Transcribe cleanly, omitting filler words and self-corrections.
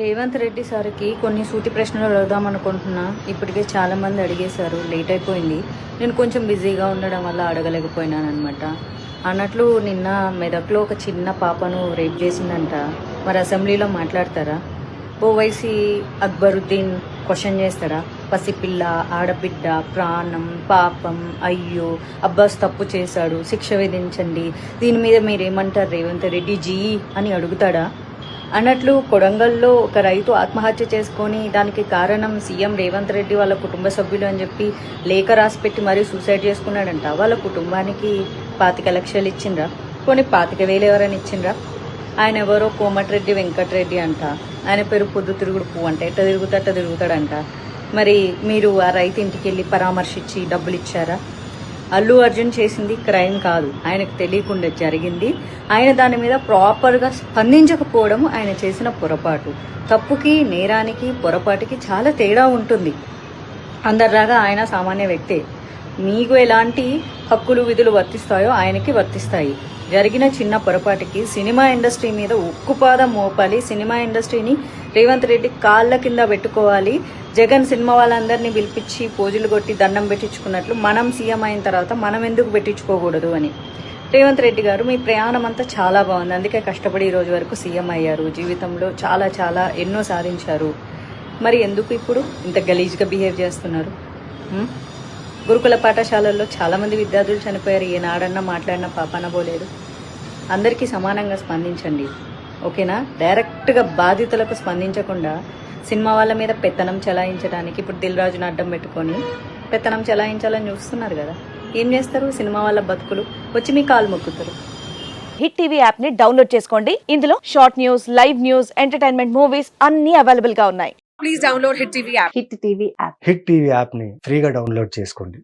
రేవంత్ రెడ్డి సార్కి కొన్ని సూటి ప్రశ్నలు అడుగుదాం అనుకుంటున్నా. ఇప్పటికే చాలామంది అడిగేశారు, లేట్ అయిపోయింది. నేను కొంచెం బిజీగా ఉండడం వల్ల అడగలేకపోయినాను అనమాట. అన్నట్లు నిన్న మెదక్లో ఒక చిన్న పాపను రేప్ చేసిందంట. మరి అసెంబ్లీలో మాట్లాడతారా? ఓవైసీ అక్బరుద్దీన్ క్వశ్చన్ చేస్తాడా? పసిపిల్ల, ఆడబిడ్డ, ప్రాణం, పాపం, అయ్యో అబ్బాస్ తప్పు చేశాడు, శిక్ష విధించండి, దీని మీద మీరేమంటారు రేవంత్ రెడ్డి జీ అని అడుగుతాడా? అన్నట్లు కొడంగల్లో ఒక రైతు ఆత్మహత్య చేసుకొని దానికి కారణం సీఎం రేవంత్ రెడ్డి వాళ్ళ కుటుంబ సభ్యులు అని చెప్పి లేఖ రాసి పెట్టి మరీ సూసైడ్ చేసుకున్నాడంట. వాళ్ళ కుటుంబానికి 25 లక్షలు ఇచ్చిండ్రా? కొన్ని 25,000 ఎవరైనా ఇచ్చిండ్రా? ఆయన ఎవరో కోమటిరెడ్డి వెంకటరెడ్డి అంట. ఆయన పేరు పొద్దు తిరుగుడు పువ్వు అంట. ఎట్ట తిరుగుతాడంట. మరి మీరు ఆ రైతు ఇంటికి వెళ్ళి పరామర్శించి డబ్బులు ఇచ్చారా? అల్లు అర్జున్ చేసింది క్రైమ్ కాదు, ఆయనకు తెలియకుండా జరిగింది. ఆయన దాని మీద ప్రాపర్గా స్పందించకపోవడం ఆయన చేసిన పొరపాటు. తప్పుకి, నేరానికి, పొరపాటుకి చాలా తేడా ఉంటుంది. అందరిలాగా ఆయన సామాన్య వ్యక్తే. మీకు ఎలాంటి హక్కులు విధులు వర్తిస్తాయో ఆయనకి వర్తిస్తాయి. జరిగిన చిన్న పొరపాటుకి సినిమా ఇండస్ట్రీ మీద ఉక్కుపాదం మోపాలి. సినిమా ఇండస్ట్రీని రేవంత్ రెడ్డి కాళ్ళ కింద పెట్టుకోవాలి. జగన్ సినిమా వాళ్ళందరినీ పిలిపించి పోజులు కొట్టి దండం పెట్టించుకున్నట్లు మనం సీఎం అయిన తర్వాత మనం ఎందుకు పెట్టించుకోకూడదు అని. రేవంత్ రెడ్డి గారు, మీ ప్రయాణం అంతా చాలా బాగుంది, అందుకే కష్టపడి ఈ రోజు వరకు సీఎం అయ్యారు. జీవితంలో చాలా చాలా ఎన్నో సాధించారు. మరి ఎందుకు ఇప్పుడు ఇంత గలీజ్గా బిహేవ్ చేస్తున్నారు? గురుకుల పాఠశాలల్లో చాలామంది విద్యార్థులు చనిపోయారు. ఏనాడన్నా మాట్లాడినా పాపాన పోలేదు. అందరికీ సమానంగా స్పందించండి, ఓకేనా? డైరెక్ట్గా బాధితులకు స్పందించకుండా సినిమా వాళ్ళ మీద పెత్తనం చెలాయించడానికి ఇప్పుడు దిల్ రాజును అడ్డం పెట్టుకొని పెత్తనం చెలాయించాలని చూస్తున్నారు కదా. ఏం చేస్తారు? సినిమా వాళ్ళ బతుకులు వచ్చి మీ కాలు మొక్కుతారు. హిట్ టీవీ యాప్ ని డౌన్లోడ్ చేసుకోండి. ఇందులో short news, live news, entertainment movies అన్ని అవైలబుల్ గా ఉన్నాయి. Please download Hit TV app. Hit TV app. Hit TV యాప్ని ఫ్రీగా డౌన్లోడ్ చేసుకోండి.